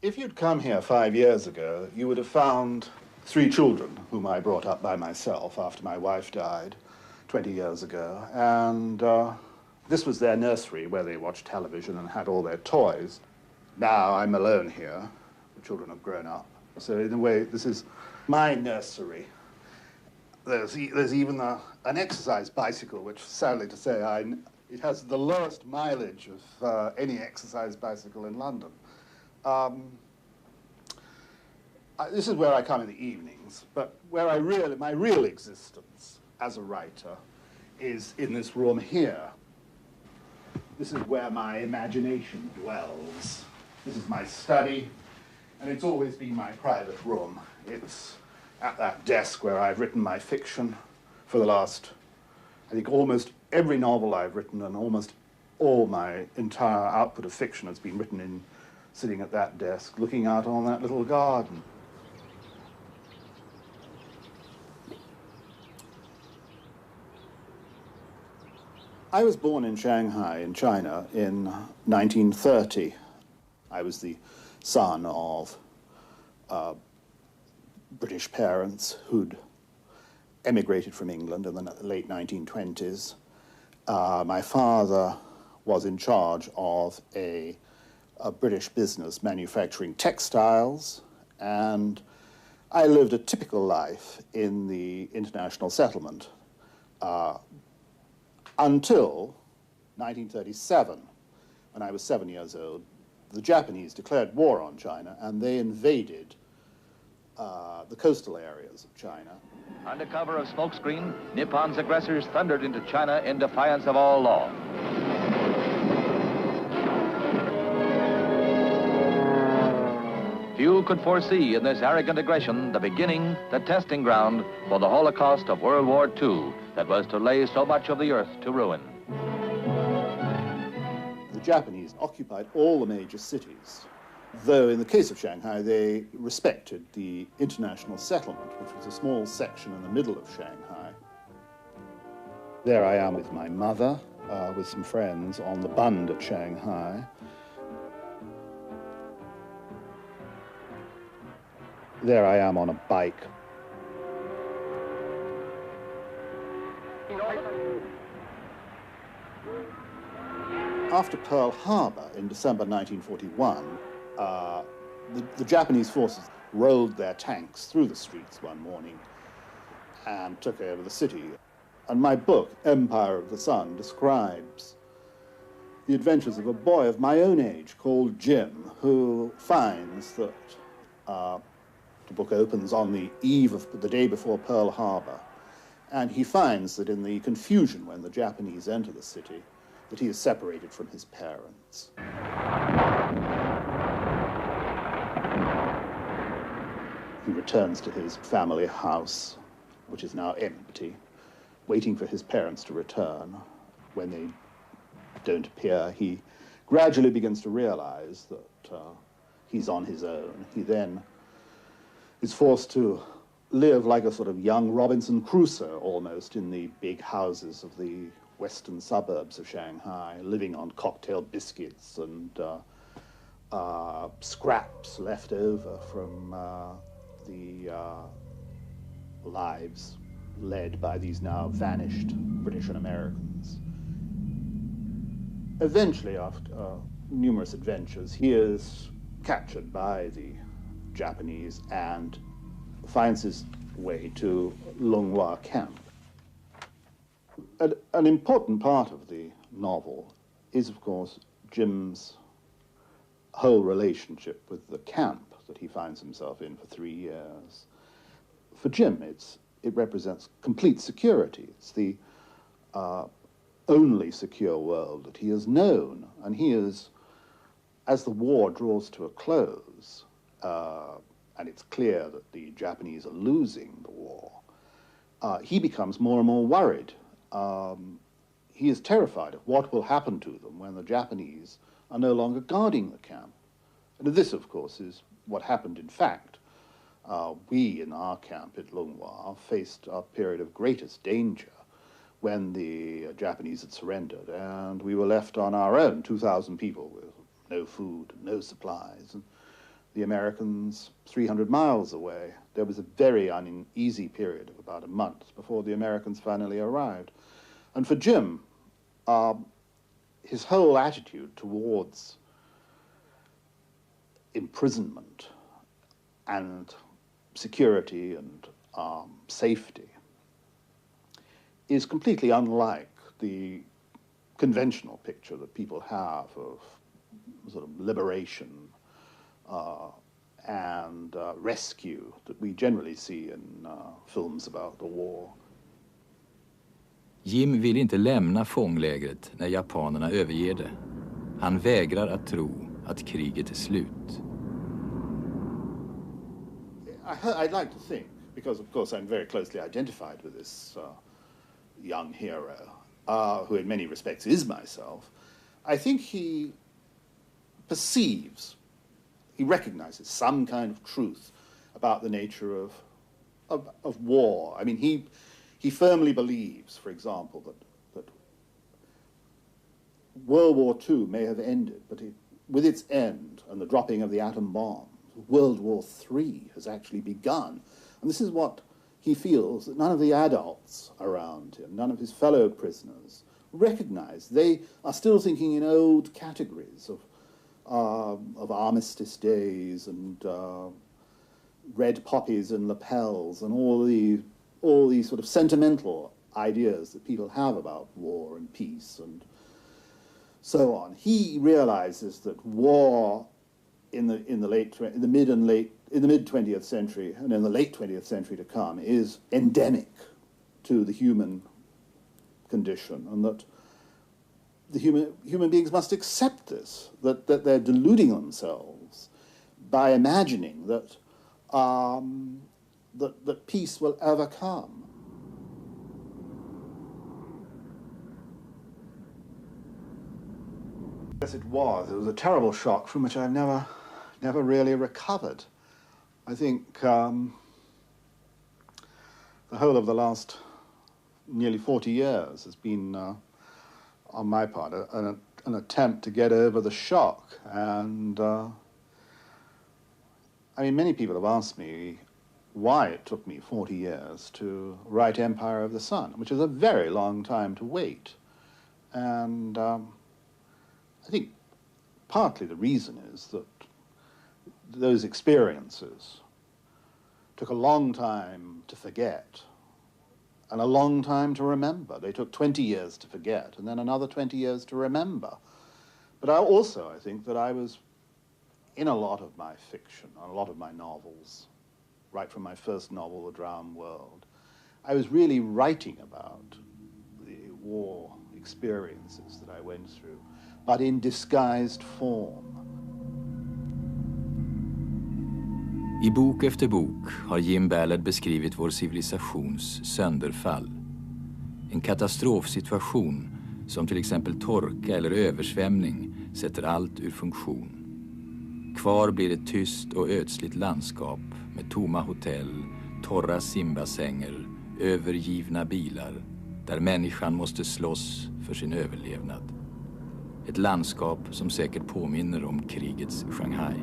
If you'd come here 5 years ago, you would have found 3 children whom I brought up by myself after my wife died 20 years ago. And this was their nursery where they watched television and had all their toys. Now I'm alone here. The children have grown up. So in a way, this is my nursery. There's even an exercise bicycle, which, sadly to say, it has the lowest mileage of any exercise bicycle in London. This is where I come in the evenings, but where my real existence as a writer is in this room here. This is where my imagination dwells. This is my study, and it's always been my private room. It's at that desk where I've written my fiction for the last, I think, almost every novel I've written, and almost all my entire output of fiction has been written sitting at that desk, looking out on that little garden. I was born in Shanghai, in China, in 1930. I was the son of British parents who'd emigrated from England in the late 1920s. My father was in charge of a British business manufacturing textiles, and I lived a typical life in the international settlement until 1937, when I was 7 years old. The Japanese declared war on China, and they invaded the coastal areas of China. Under cover of smokescreen, Nippon's aggressors thundered into China in defiance of all law. Few could foresee in this arrogant aggression the beginning, the testing ground for the Holocaust of World War II that was to lay so much of the earth to ruin. The Japanese occupied all the major cities, though in the case of Shanghai they respected the international settlement, which was a small section in the middle of Shanghai. There I am with my mother, with some friends on the Bund at Shanghai. There I am on a bike. After Pearl Harbor in December 1941, the Japanese forces rolled their tanks through the streets one morning and took over the city. And my book, Empire of the Sun, describes the adventures of a boy of my own age called Jim, who finds that the book opens on the eve of the day before Pearl Harbor, and he finds that in the confusion when the Japanese enter the city, that he is separated from his parents. He returns to his family house, which is now empty, waiting for his parents to return. When they don't appear, he gradually begins to realize that he's on his own. He then is forced to live like a sort of young Robinson Crusoe, almost, in the big houses of the western suburbs of Shanghai, living on cocktail biscuits and scraps left over from the lives led by these now vanished British and Americans. Eventually, after numerous adventures, he is captured by the Japanese and finds his way to Longhua camp. An important part of the novel is, of course, Jim's whole relationship with the camp that he finds himself in for 3 years. For Jim, it represents complete security. It's the only secure world that he has known, and he is, as the war draws to a close, and it's clear that the Japanese are losing the war, he becomes more and more worried. He is terrified of what will happen to them when the Japanese are no longer guarding the camp. And this, of course, is what happened in fact. We, in our camp at Longhua, faced a period of greatest danger when the Japanese had surrendered, and we were left on our own, 2,000 people, with no food, no supplies. And the Americans 300 miles away. There was a very uneasy period of about a month before the Americans finally arrived. And for Jim, his whole attitude towards imprisonment and security and safety is completely unlike the conventional picture that people have of sort of liberation and rescue that we generally see in films about the war. Jim vill inte lämna fånglägret när japanerna överger det. Han vägrar att tro att kriget är slut. I'd like to think, because of course I'm very closely identified with this young hero, who in many respects is myself, I think he perceives, he recognizes some kind of truth about the nature of war. I mean, he firmly believes, for example, that World War II may have ended, but with its end and the dropping of the atom bomb, World War III has actually begun. And this is what he feels that none of the adults around him, none of his fellow prisoners, recognize. They are still thinking in old categories of armistice days and red poppies and lapels and all these sort of sentimental ideas that people have about war and peace and so on. He realizes that war in the mid 20th century and in the late 20th century to come is endemic to the human condition, and that the human beings must accept this, that they're deluding themselves by imagining that that peace will ever come. Yes, it was. It was a terrible shock from which I've never really recovered. I think the whole of the last nearly 40 years has been, on my part, an attempt to get over the shock. And I mean, many people have asked me why it took me 40 years to write Empire of the Sun, which is a very long time to wait. And I think partly the reason is that those experiences took a long time to forget and a long time to remember. They took 20 years to forget and then another 20 years to remember. But I think that I was in a lot of my fiction, a lot of my novels, right from my first novel, The Drowned World, I was really writing about the war experiences that I went through, but in disguised form. I bok efter bok har J.G.Ballard beskrivit vår civilisations sönderfall. En katastrofsituation som till exempel torka eller översvämning sätter allt ur funktion. Kvar blir ett tyst och ödsligt landskap med tomma hotell, torra simbassänger, övergivna bilar där människan måste slåss för sin överlevnad. Ett landskap som säkert påminner om krigets Shanghai.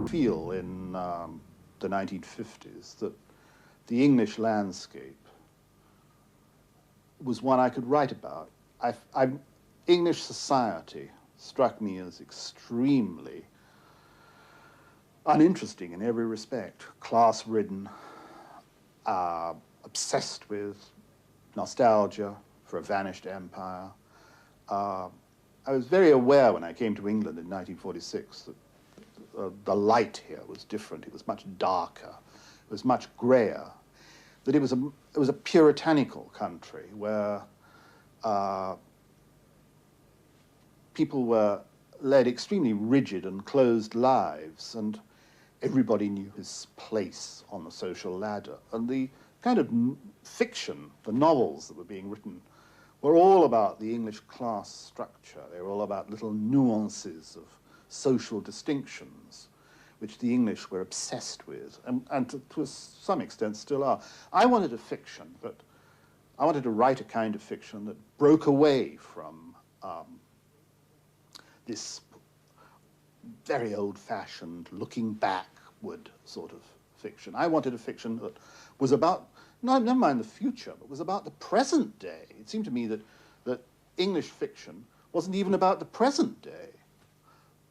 Feel in the 1950s that the English landscape was one I could write about. English society struck me as extremely uninteresting in every respect, class-ridden, obsessed with nostalgia for a vanished empire. I was very aware when I came to England in 1946 that the light here was different. It was much darker. It was much grayer. That it was a puritanical country where people were led extremely rigid and closed lives, and everybody knew his place on the social ladder. And the kind of fiction, the novels that were being written, were all about the English class structure. They were all about little nuances of social distinctions, which the English were obsessed with, and to some extent still are. I wanted to write a kind of fiction that broke away from this very old-fashioned, looking backward sort of fiction. I wanted a fiction that was about, no, never mind the future, but was about the present day. It seemed to me that English fiction wasn't even about the present day.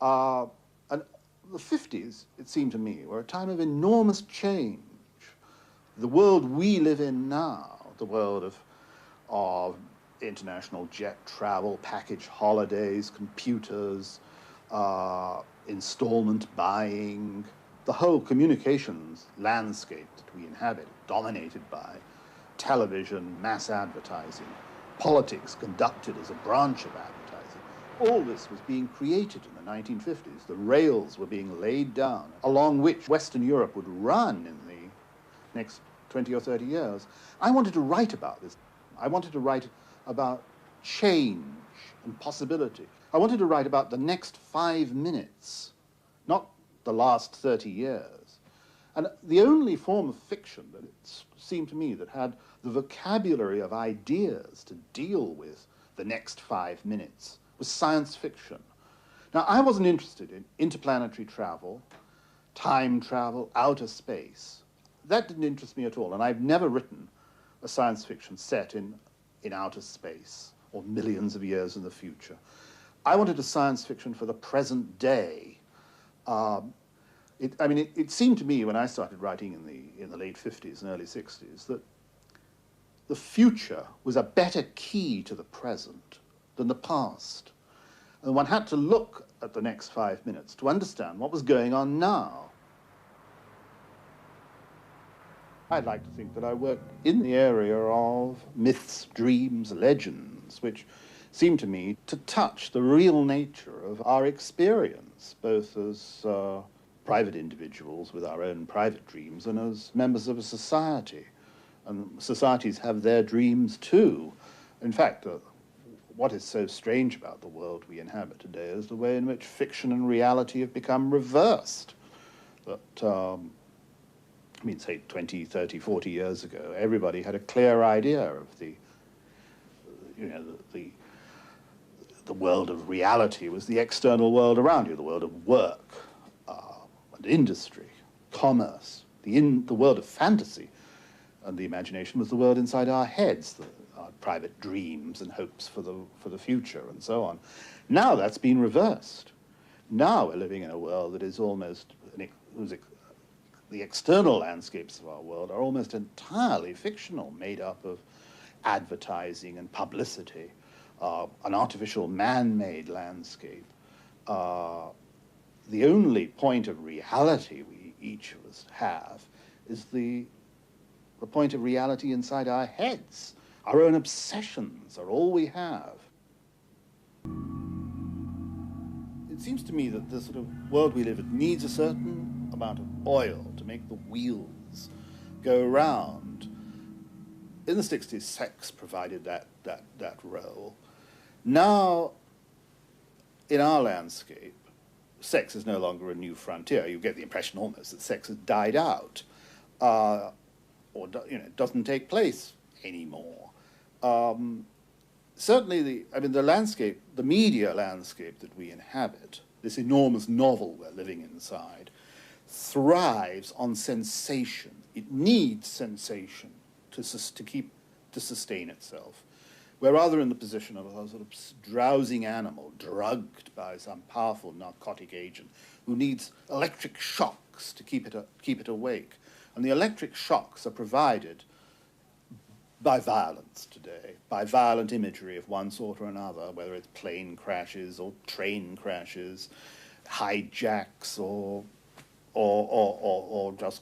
And the 50s, it seemed to me, were a time of enormous change. The world we live in now, the world of international jet travel, package holidays, computers, installment buying, the whole communications landscape that we inhabit, dominated by television, mass advertising, politics conducted as a branch of advertising. All this was being created in the 1950s. The rails were being laid down along which Western Europe would run in the next 20 or 30 years. I wanted to write about this. I wanted to write about change and possibility. I wanted to write about the next 5 minutes, not the last 30 years. And the only form of fiction that it seemed to me that had the vocabulary of ideas to deal with the next 5 minutes was science fiction. Now, I wasn't interested in interplanetary travel, time travel, outer space. That didn't interest me at all, and I've never written a science fiction set in outer space or millions of years in the future. I wanted a science fiction for the present day. It seemed to me when I started writing in the late 50s and early 60s that the future was a better key to the present than the past. And one had to look at the next 5 minutes to understand what was going on now. I'd like to think that I work in the area of myths, dreams, legends, which seem to me to touch the real nature of our experience, both as private individuals with our own private dreams and as members of a society. And societies have their dreams too. In fact, what is so strange about the world we inhabit today is the way in which fiction and reality have become reversed. That, say 20, 30, 40 years ago, everybody had a clear idea of the world of reality was the external world around you, the world of work and industry, commerce, the world of fantasy, and the imagination was the world inside our heads, our private dreams and hopes for the future and so on. Now that's been reversed. Now we're living in a world that is almost, the external landscapes of our world are almost entirely fictional, made up of advertising and publicity, an artificial man-made landscape. The only point of reality we each of us have is the point of reality inside our heads. Our own obsessions are all we have. It seems to me that the sort of world we live in needs a certain amount of oil to make the wheels go round. In the 60s, sex provided that role. Now, in our landscape, sex is no longer a new frontier. You get the impression almost that sex has died out, or doesn't take place anymore. Certainly, the landscape, the media landscape that we inhabit, this enormous novel we're living inside, thrives on sensation. It needs sensation to sustain itself. We're rather in the position of a sort of drowsing animal drugged by some powerful narcotic agent who needs electric shocks to keep it awake. And the electric shocks are provided by violence today, by violent imagery of one sort or another, whether it's plane crashes or train crashes, hijacks or just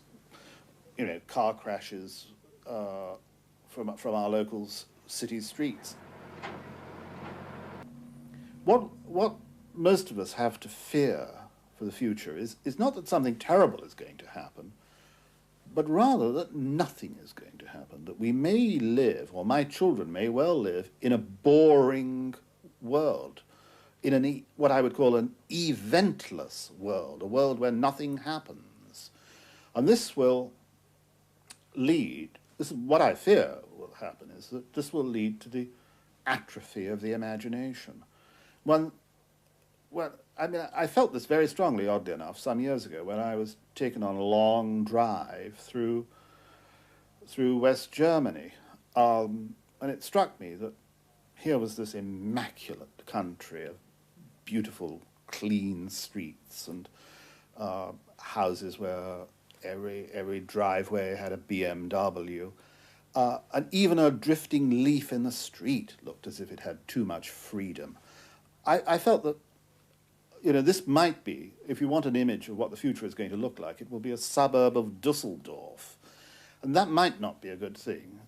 car crashes from our local city streets. What most of us have to fear for the future is not that something terrible is going to happen, but rather that nothing is going to happen, that we may live, or my children may well live, in a boring world, in what I would call an eventless world, a world where nothing happens. And this will lead, this is what I fear will happen, is that this will lead to the atrophy of the imagination. One Well, I mean, I felt this very strongly, oddly enough, some years ago when I was taken on a long drive through West Germany. And it struck me that here was this immaculate country of beautiful, clean streets and houses where every driveway had a BMW. And even a drifting leaf in the street looked as if it had too much freedom. I felt that, you know, this might be, if you want an image of what the future is going to look like, it will be a suburb of Dusseldorf. And that might not be a good thing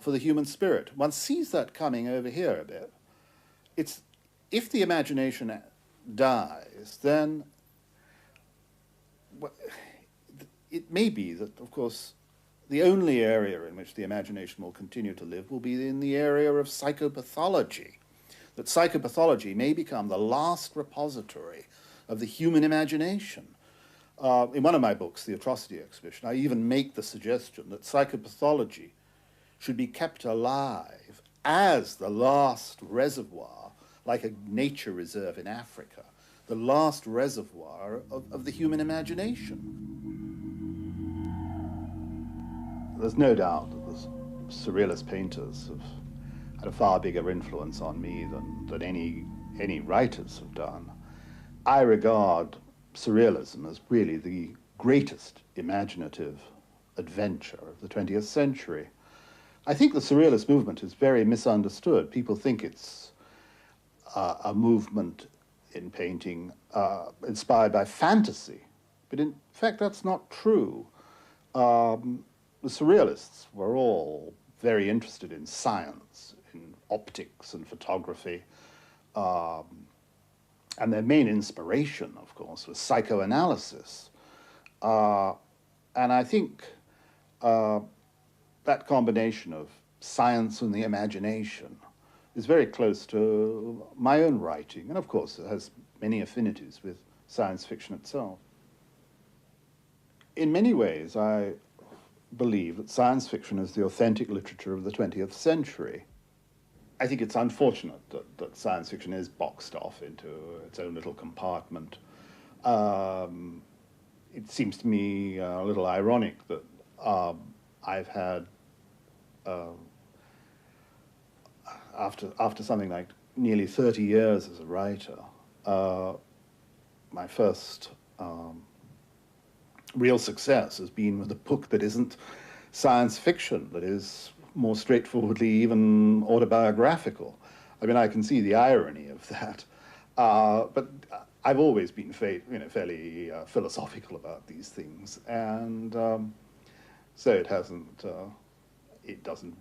for the human spirit. One sees that coming over here a bit. It's, if the imagination dies, then well, it may be that, of course, the only area in which the imagination will continue to live will be in the area of psychopathology. That psychopathology may become the last repository of the human imagination. In one of my books, The Atrocity Exhibition, I even make the suggestion that psychopathology should be kept alive as the last reservoir, like a nature reserve in Africa, the last reservoir of the human imagination. There's no doubt that the surrealist painters have had a far bigger influence on me than any writers have done. I regard surrealism as really the greatest imaginative adventure of the 20th century. I think the surrealist movement is very misunderstood. People think it's a movement in painting inspired by fantasy, but in fact that's not true. The surrealists were all very interested in science, in optics and photography, and their main inspiration, of course, was psychoanalysis. And I think that combination of science and the imagination is very close to my own writing, and of course it has many affinities with science fiction itself. In many ways, I believe that science fiction is the authentic literature of the 20th century. I think it's unfortunate that science fiction is boxed off into its own little compartment. It seems to me a little ironic that I've had, after something like nearly 30 years as a writer, my first real success has been with a book that isn't science fiction, that is more straightforwardly even autobiographical. I mean, I can see the irony of that, but I've always been fairly philosophical about these things, and so it doesn't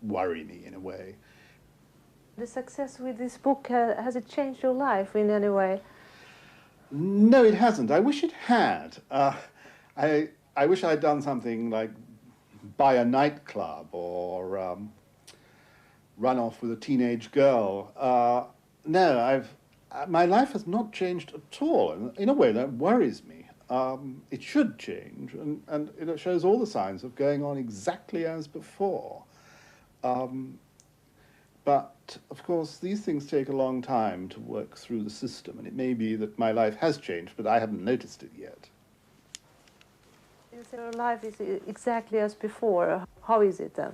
worry me in a way. The success with this book, has it changed your life in any way? No, it hasn't. I wish it had. I wish I'd done something like buy a nightclub or run off with a teenage girl. No, my life has not changed at all. And in a way, that worries me. It should change, and it shows all the signs of going on exactly as before. But, of course, these things take a long time to work through the system, and it may be that my life has changed, but I haven't noticed it yet. Is your life is exactly as before? How is it then?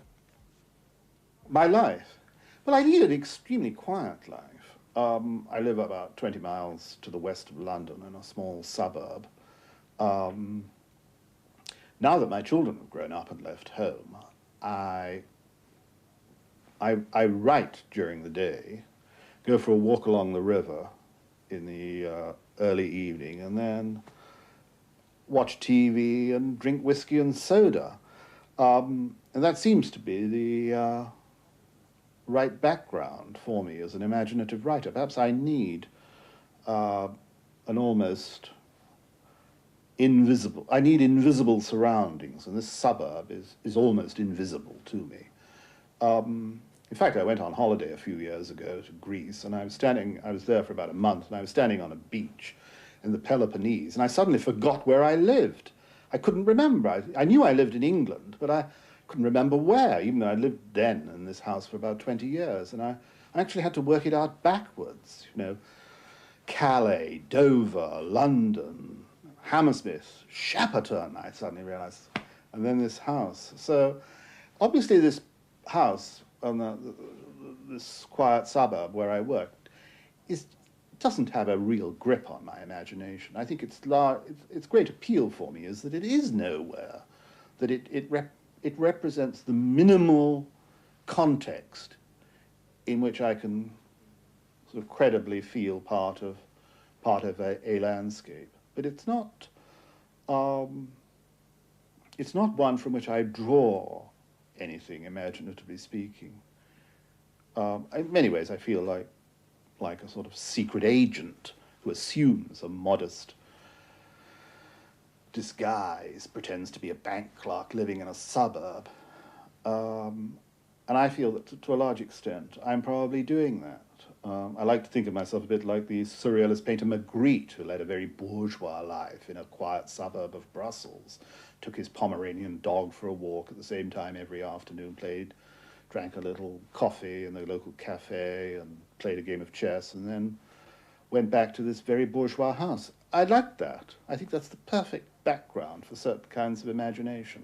My life? Well, I lead an extremely quiet life. I live about 20 miles to the west of London in a small suburb. Now that my children have grown up and left home, I write during the day, go for a walk along the river in the early evening, and then watch TV and drink whiskey and soda. And that seems to be the right background for me as an imaginative writer. Perhaps I need an almost invisible, I need invisible surroundings, and this suburb is almost invisible to me. In fact, I went on holiday a few years ago to Greece, and I was there for about a month, and I was standing on a beach in the Peloponnese, and I suddenly forgot where I lived. I couldn't remember. I knew I lived in England, but I couldn't remember where, even though I lived then in this house for about 20 years, and I actually had to work it out backwards, Calais, Dover, London, Hammersmith, Shepperton, I suddenly realized, and then this house. So obviously this house on this quiet suburb where I worked doesn't have a real grip on my imagination. I think its great appeal for me is that it is nowhere, that it represents the minimal context in which I can sort of credibly feel part of a landscape. But it's not one from which I draw anything, imaginatively speaking. In many ways, I feel like a sort of secret agent who assumes a modest disguise, pretends to be a bank clerk living in a suburb. And I feel that to a large extent, I'm probably doing that. I like to think of myself a bit like the surrealist painter Magritte, who led a very bourgeois life in a quiet suburb of Brussels, took his Pomeranian dog for a walk at the same time every afternoon, drank a little coffee in the local cafe and played a game of chess, and then went back to this very bourgeois house. I like that. I think that's the perfect background for certain kinds of imagination.